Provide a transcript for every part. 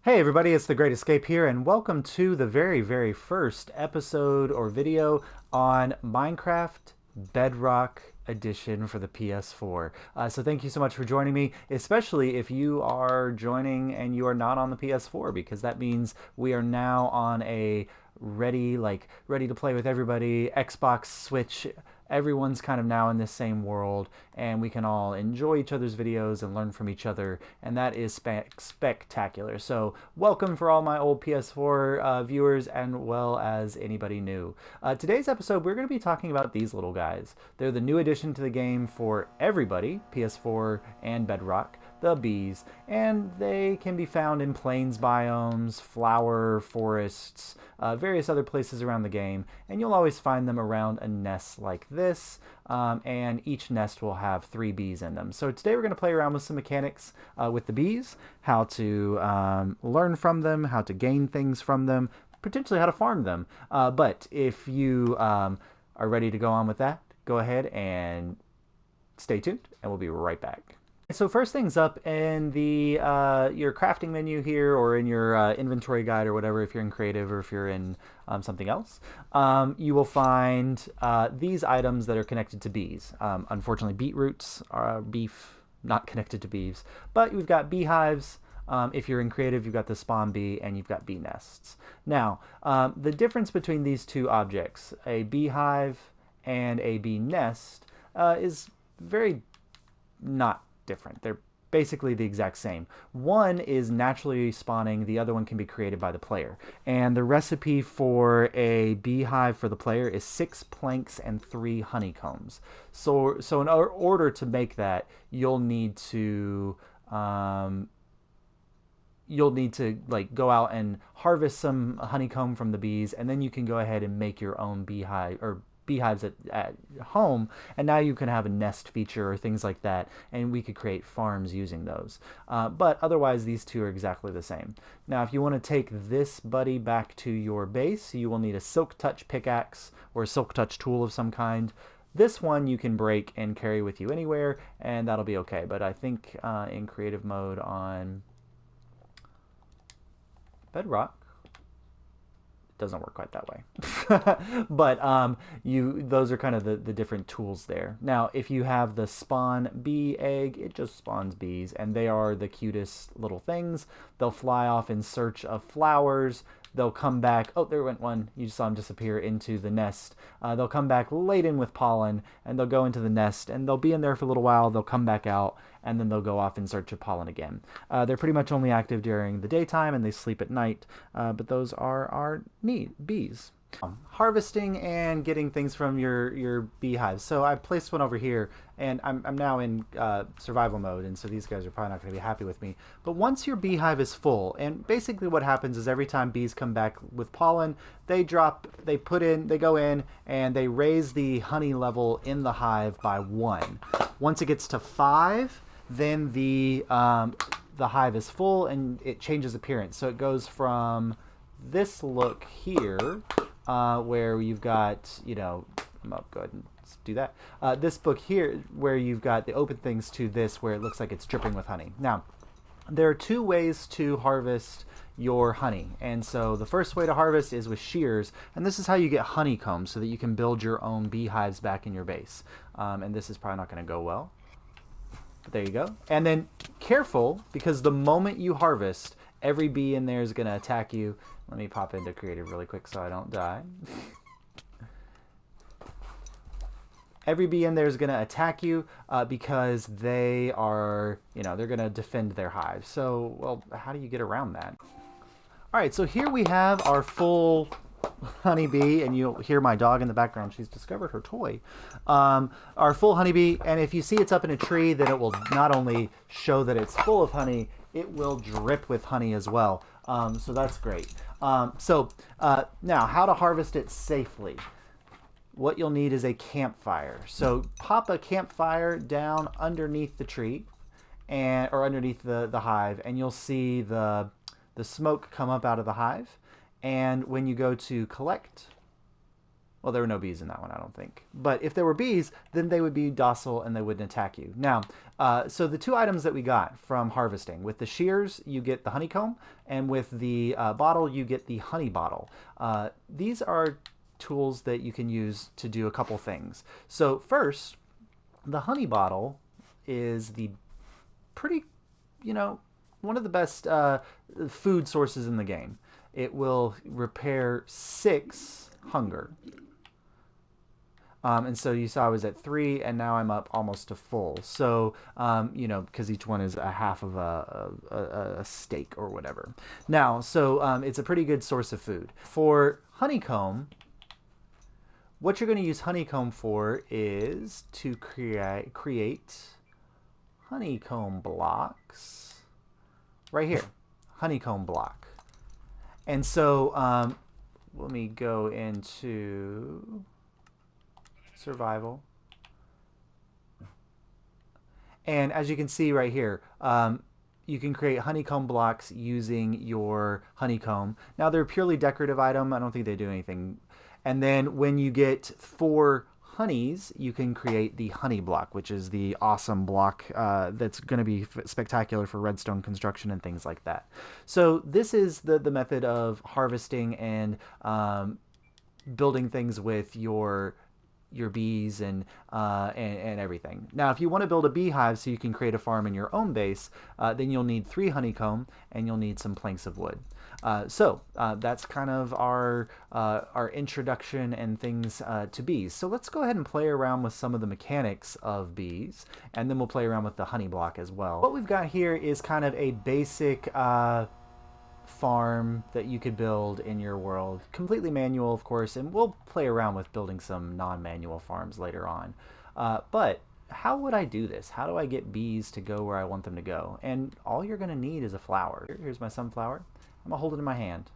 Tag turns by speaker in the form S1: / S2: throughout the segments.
S1: Hey everybody, it's The Great Escape here, and welcome to the very first episode or video on Minecraft Bedrock edition for the PS4. So thank you so much for joining me, especially if you are joining and you are not on the PS4, because that means we are now on a ready to play with everybody, Xbox, Switch. Everyone's kind of now in this same world, and we can all enjoy each other's videos and learn from each other, and that is spectacular. So welcome for all my old PS4 viewers, and well as anybody new. Today's episode, we're going to be talking about these little guys. They're the new addition to the game for everybody, PS4 and Bedrock, the bees, and they can be found in plains biomes, flower forests, various other places around the game, and you'll always find them around a nest like this, and each nest will have 3 bees in them. So today we're going to play around with some mechanics with the bees, how to learn from them, how to gain things from them, potentially how to farm them. But if you are ready to go on with that, go ahead and stay tuned, and we'll be right back. So first things up in the your crafting menu here, or in your inventory guide, or whatever, if you're in creative or if you're in something else, you will find these items that are connected to bees. Unfortunately, beetroots are beef, not connected to bees, but we've got beehives. If you're in creative, you've got the spawn bee and you've got bee nests. Now, the difference between these two objects, a beehive and a bee nest, is very not different. They're basically the exact same. One is naturally spawning, the other one can be created by the player. And the recipe for a beehive for the player is 6 planks and 3 honeycombs. So in order to make that, you'll need to like go out and harvest some honeycomb from the bees, and then you can go ahead and make your own beehive, or beehives at home, and now you can have a nest feature or things like that, and we could create farms using those. But otherwise, these two are exactly the same. Now, if you want to take this buddy back to your base, you will need a silk touch pickaxe or a silk touch tool of some kind. This one you can break and carry with you anywhere, and that'll be okay. But I think in creative mode on Bedrock, doesn't work quite that way. But those are kind of the different tools there. Now, if you have the spawn bee egg, it just spawns bees, and they are the cutest little things. They'll fly off in search of flowers. They'll come back. Oh, there went one. You just saw them disappear into the nest. They'll come back laden with pollen, and they'll go into the nest, and they'll be in there for a little while. They'll come back out, and then they'll go off in search of pollen again. They're pretty much only active during the daytime, and they sleep at night. But those are our bees. Harvesting and getting things from your beehives. So I've placed one over here, and I'm now in survival mode, and so these guys are probably not going to be happy with me. But once your beehive is full, and basically what happens is every time bees come back with pollen, they go in, and they raise the honey level in the hive by 1. Once it gets to 5, then the hive is full, and it changes appearance. So it goes from this look here, where you've got, I'm going to go ahead and do that. This book here, where you've got the open things, to this, where it looks like it's dripping with honey. Now, there are 2 ways to harvest your honey. And so the first way to harvest is with shears, and this is how you get honeycomb, so that you can build your own beehives back in your base. And this is probably not going to go well. But there you go. And then careful, because the moment you harvest, every bee in there is going to attack you. Let me pop into creative really quick so I don't die. Every bee in there is going to attack you because they are, they're going to defend their hive. So, well, how do you get around that? All right, so here we have our full honeybee, and you'll hear my dog in the background. She's discovered her toy. Our full honeybee, and if you see it's up in a tree, then it will not only show that it's full of honey, it will drip with honey as well. So that's great. Now, how to harvest it safely. What you'll need is a campfire. So pop a campfire down underneath the tree, or underneath the hive, and you'll see the smoke come up out of the hive. And when you go to collect, Well, there were no bees in that one, I don't think. But if there were bees, then they would be docile and they wouldn't attack you. Now, so the two items that we got from harvesting, with the shears, you get the honeycomb, and with the bottle, you get the honey bottle. These are tools that you can use to do a couple things. So first, the honey bottle is the pretty, one of the best food sources in the game. It will repair 6 hunger. And so you saw I was at 3, and now I'm up almost to full. So, because each one is a half of a steak or whatever. Now, so it's a pretty good source of food. For honeycomb, what you're going to use honeycomb for is to create honeycomb blocks right here. Honeycomb block. And so let me go into survival. And as you can see right here, you can create honeycomb blocks using your honeycomb. Now they're a purely decorative item. I don't think they do anything. And then when you get 4 honeys, you can create the honey block, which is the awesome block that's going to be spectacular for redstone construction and things like that. So this is the method of harvesting and building things with your bees and everything. Now, if you want to build a beehive so you can create a farm in your own base, then you'll need 3 honeycomb and you'll need some planks of wood. So that's kind of our introduction and things to bees. So let's go ahead and play around with some of the mechanics of bees, and then we'll play around with the honey block as well. What we've got here is kind of a basic farm that you could build in your world. Completely manual, of course, and we'll play around with building some non-manual farms later on. But how would I do this? How do I get bees to go where I want them to go? And all you're going to need is a flower. Here's my sunflower. I'm going to hold it in my hand.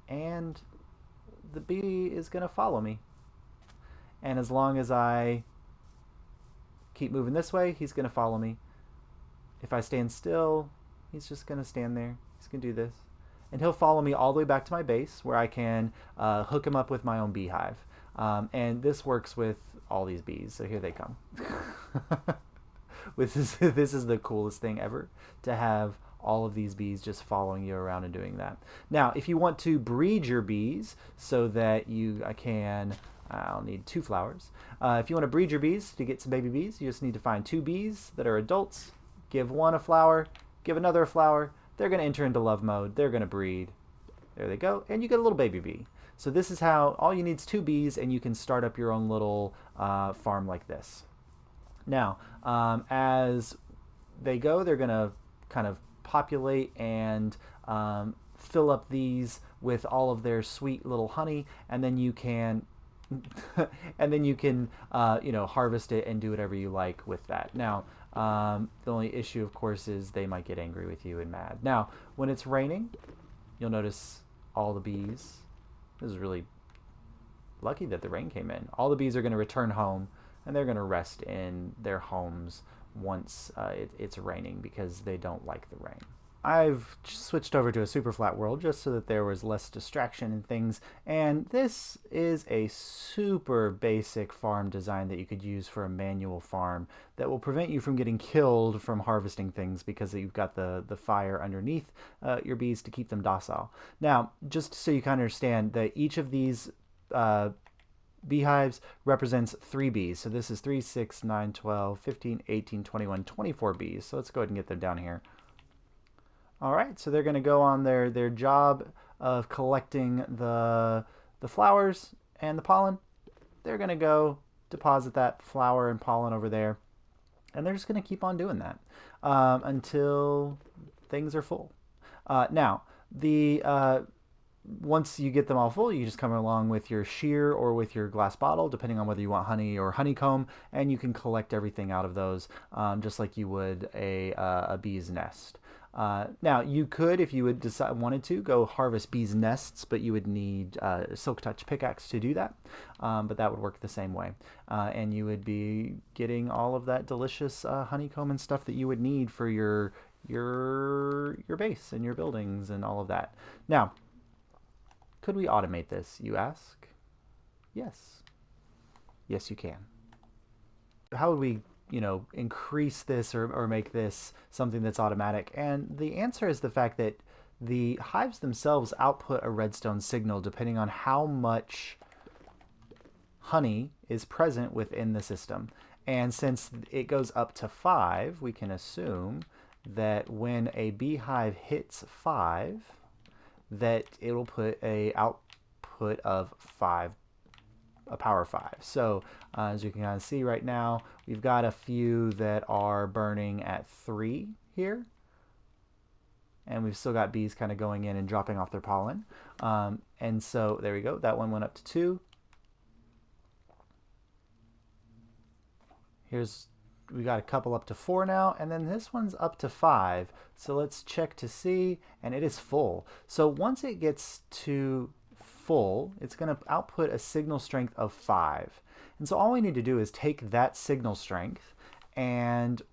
S1: And the bee is going to follow me. And as long as I keep moving this way, he's going to follow me. If I stand still, he's just going to stand there. He's going to do this. And he'll follow me all the way back to my base where I can hook him up with my own beehive. And this works with all these bees. So here they come. This is the coolest thing ever, to have all of these bees just following you around and doing that. Now, if you want to breed your bees so that you can... I'll need 2 flowers. If you want to breed your bees to get some baby bees, you just need to find 2 bees that are adults, give one a flower, give another a flower. They're going to enter into love mode. They're going to breed. There they go. And you get a little baby bee. So this is how all you need is 2 bees, and you can start up your own little farm like this. Now, as they go, they're going to kind of populate and fill up these with all of their sweet little honey, and then you can harvest it and do whatever you like with that. Now, the only issue, of course, is they might get angry with you and mad. Now, when it's raining, you'll notice all the bees. This is really lucky that the rain came in. All the bees are going to return home, and they're going to rest in their homes once it's raining, because they don't like the rain. I've switched over to a super flat world just so that there was less distraction and things, and this is a super basic farm design that you could use for a manual farm that will prevent you from getting killed from harvesting things, because you've got the fire underneath your bees to keep them docile. Now, just so you kind of understand that each of these beehives represents 3 bees. So this is 3, 6, 9, 12, 15, 18, 21, 24 bees. So let's go ahead and get them down here. All right, so they're going to go on their job of collecting the flowers and the pollen. They're going to go deposit that flower and pollen over there, and they're just going to keep on doing that until things are full. Now, once you get them all full, you just come along with your shear or with your glass bottle, depending on whether you want honey or honeycomb, and you can collect everything out of those just like you would a bee's nest. Now, you could, if you would wanted to, go harvest bees' nests, but you would need Silk Touch pickaxe to do that. But that would work the same way. And you would be getting all of that delicious honeycomb and stuff that you would need for your base and your buildings and all of that. Now, could we automate this, you ask? Yes. Yes, you can. How would we, increase this or make this something that's automatic? And the answer is the fact that the hives themselves output a redstone signal depending on how much honey is present within the system. And since it goes up to 5, we can assume that when a beehive hits 5, that it'll put a output of 5, a power 5. So as you can kind of see right now, we've got a few that are burning at 3 here. And we've still got bees kind of going in and dropping off their pollen. And so there we go. That one went up to 2. We got a couple up to 4 now, and then this one's up to 5. So let's check to see, and it is full. So once it gets to full, it's going to output a signal strength of 5. And so all we need to do is take that signal strength and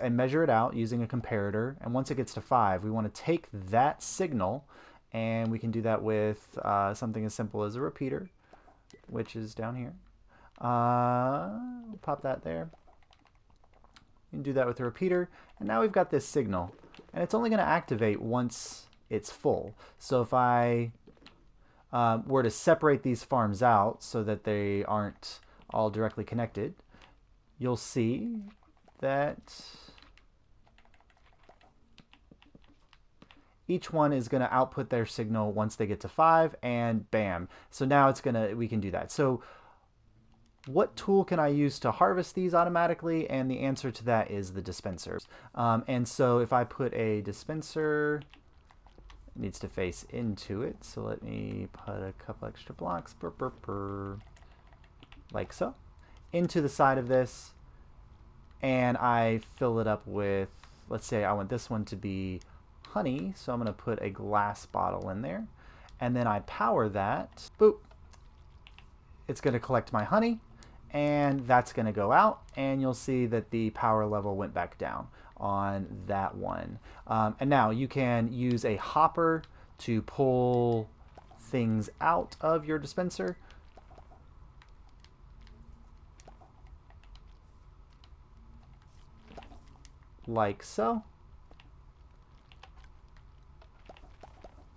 S1: measure it out using a comparator. And once it gets to 5, we want to take that signal, and we can do that with something as simple as a repeater, which is down here. We'll pop that there. You can do that with a repeater, and now we've got this signal, and it's only going to activate once it's full. So if I were to separate these farms out so that they aren't all directly connected, you'll see that each one is going to output their signal once they get to 5, and bam. So now we can do that. So what tool can I use to harvest these automatically? And the answer to that is the dispenser. And so if I put a dispenser, it needs to face into it. So let me put a couple extra blocks, like so, into the side of this. And I fill it up with, let's say I want this one to be honey. So I'm going to put a glass bottle in there. And then I power that. Boop. It's going to collect my honey. And that's going to go out, and you'll see that the power level went back down on that one. And now you can use a hopper to pull things out of your dispenser. Like so.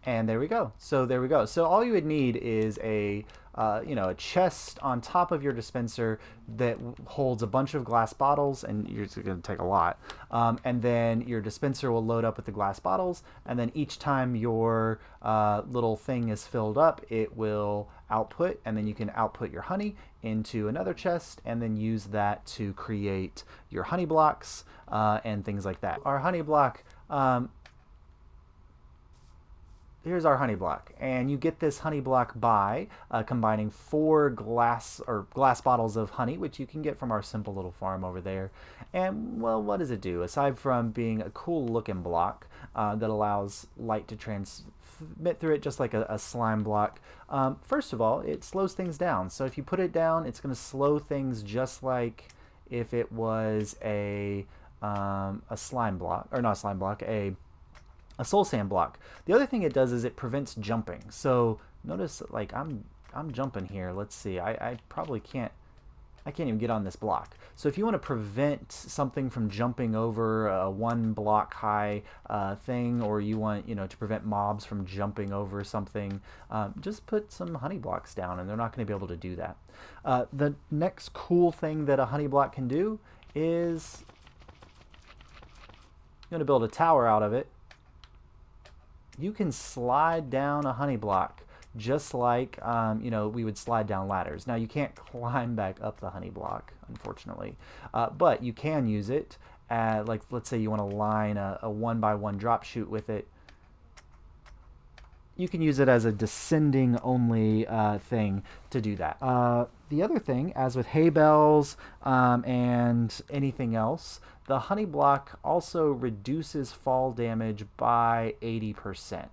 S1: And there we go. So there we go. So all you would need is a chest on top of your dispenser that holds a bunch of glass bottles, and you're going to take a lot. And then your dispenser will load up with the glass bottles, and then each time your little thing is filled up, it will output, and then you can output your honey into another chest, and then use that to create your honey blocks and things like that. Our honey block, here's our honey block, and you get this honey block by combining 4 glass bottles of honey, which you can get from our simple little farm over there. And well, what does it do aside from being a cool looking block that allows light to transmit through it, just like a slime block? First of all, it slows things down. So if you put it down, it's going to slow things just like if it was a slime block, or not a slime block, a soul sand block. The other thing it does is it prevents jumping. So notice, like, I'm jumping here. Let's see. I probably can't. I can't even get on this block. So if you want to prevent something from jumping over a 1 block high thing, or you want to prevent mobs from jumping over something, just put some honey blocks down, and they're not going to be able to do that. The next cool thing that a honey block can do is you're going to build a tower out of it. You can slide down a honey block just like we would slide down ladders. Now you can't climb back up the honey block, unfortunately, but you can use it. Like, let's say you want to line a 1x1 drop chute with it. You can use it as a descending only thing to do that. The other thing, as with hay bales and anything else, the honey block also reduces fall damage by 80%.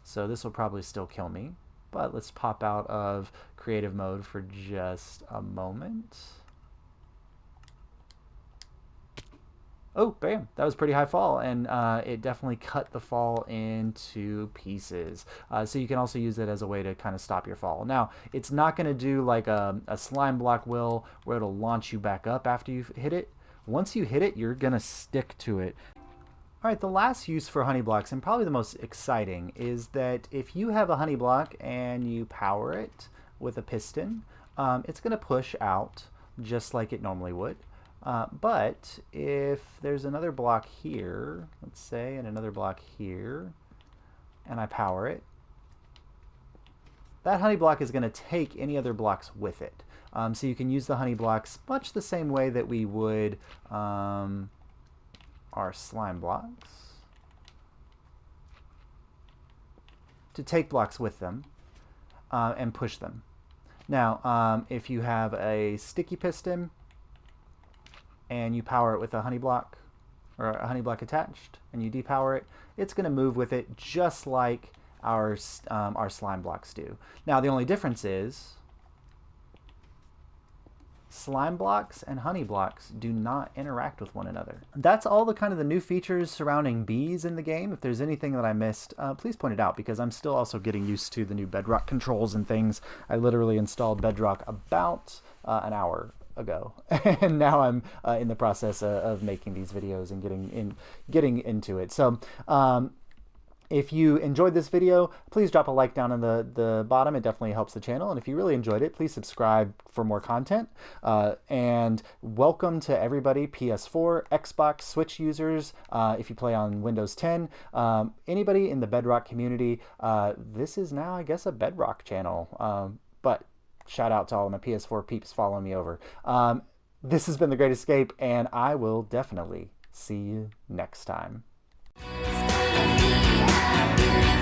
S1: So this will probably still kill me, but let's pop out of creative mode for just a moment. Oh, bam! That was pretty high fall, and it definitely cut the fall into pieces. So you can also use it as a way to kind of stop your fall. Now, it's not going to do like a slime block will, where it'll launch you back up after you've hit it. Once you hit it, you're going to stick to it. All right, the last use for honey blocks, and probably the most exciting, is that if you have a honey block and you power it with a piston, it's going to push out just like it normally would. But if there's another block here, let's say, and another block here, and I power it, that honey block is going to take any other blocks with it. So you can use the honey blocks much the same way that we would our slime blocks, to take blocks with them and push them. Now, if you have a sticky piston and you power it with a honey block, or a honey block attached, and you depower it, it's going to move with it just like our slime blocks do. Now, the only difference is slime blocks and honey blocks do not interact with one another. That's all the kind of the new features surrounding bees in the game. If there's anything that I missed, please point it out, because I'm still also getting used to the new Bedrock controls and things. I literally installed Bedrock about an hour ago, and now I'm in the process of making these videos and getting into it. So if you enjoyed this video, please drop a like down in the bottom. It definitely helps the channel. And if you really enjoyed it, please subscribe for more content. And welcome to everybody, PS4, Xbox, Switch users, if you play on Windows 10. Anybody in the Bedrock community, this is now, I guess, a Bedrock channel. But shout out to all of my PS4 peeps following me over. This has been The Great Escape, and I will definitely see you next time.
S2: Happy